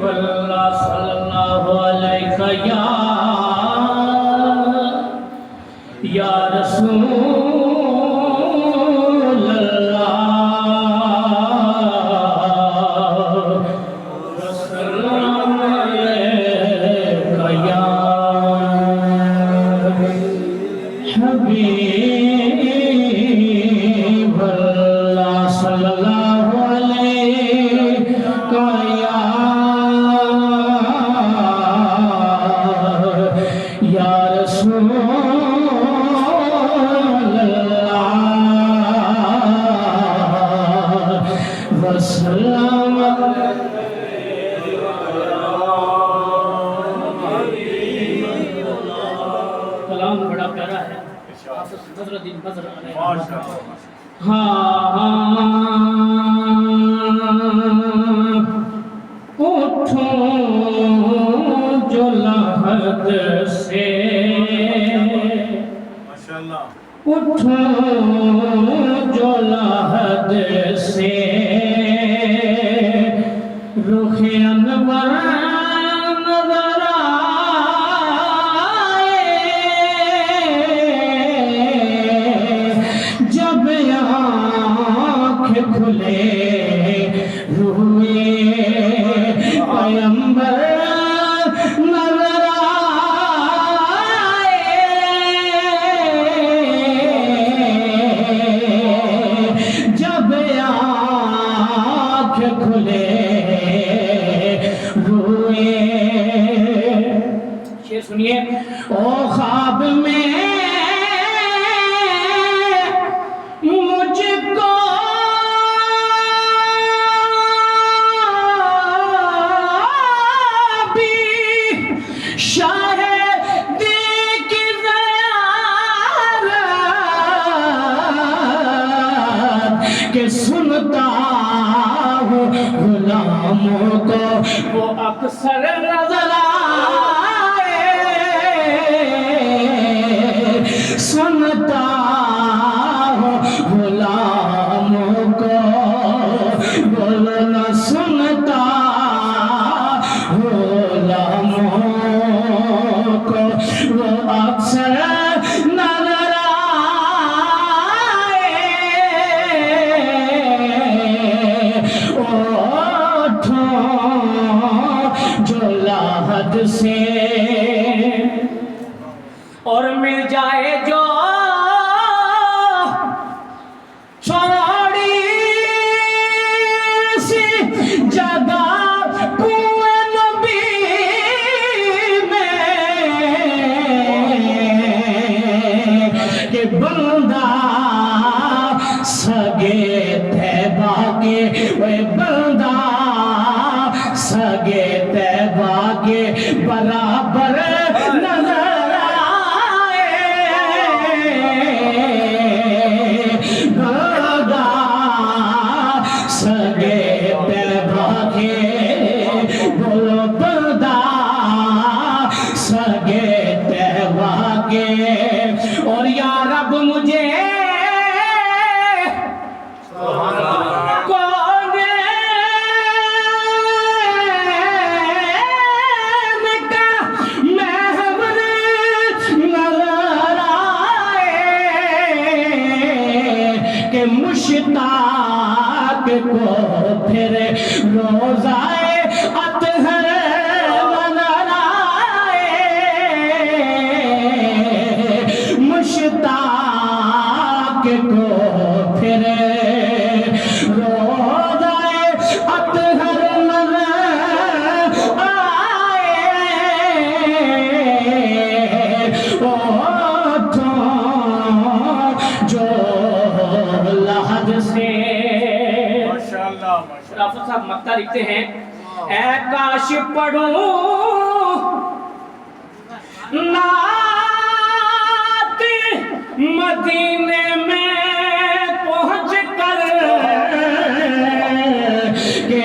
اللہ صلی اللہ علیہ یا رسول اللہ السلام علیکہ یا حبیب اللہ صلی اللہ علیہ یا رسول اللہ وسلام کلام بڑا پیارا ہے نظر دین نظر اٹھوں جو لحد سے اٹھوں جو لحد سے رخ انور نظر آئے جب آنکھ کھلے روئے پیغمبر نظر آئے جب آنکھ کھلے روئے شعر سنیے او خواب میں مجھ کو کہ سنتا ہوں غلاموں کو وہ اکثر نظر آئے سنتا ہوں غلاموں کو بولنا سنتا غلاموں کو وہ اکثر سے اور مل جائے جو چھوڑی سی جگہ کوئے نبی میں کہ بندہ سگے طیبہ کے وہ بندہ سگے طیبہ کے برابر نظر آئے بندہ سگے طیبہ کے بولو بندہ سگے طیبہ کے اور یا رب مجھے مشتاق کو پھر روزائے اطہر نظر آئے مشتاق کو پھر روزائے اطہر نظر آئے جو لحد سے رافت صاحب مکتہ لکھتے ہیں اے کاش پڑھوں نعت مدینے میں پہنچ کر کہ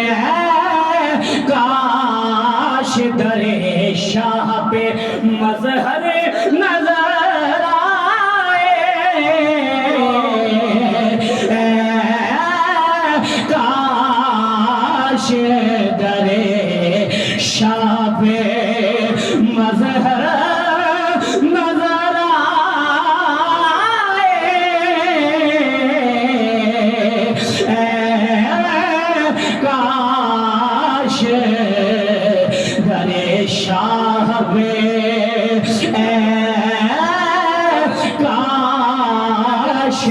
کاش در شاہ پہ مظہر نظر آئے کاش در پہ مظہر نظر آئے کاش در شاہ پہ کاش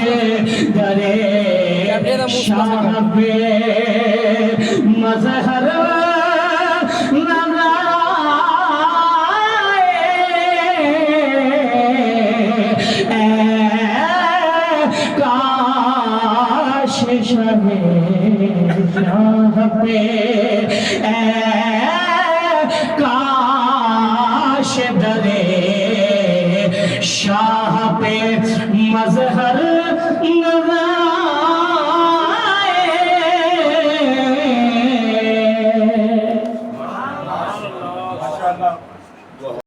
در شاہ پہ مظہر نظر آئے کاش شاہ پہ کاش در شاہ پہ مظہر نظر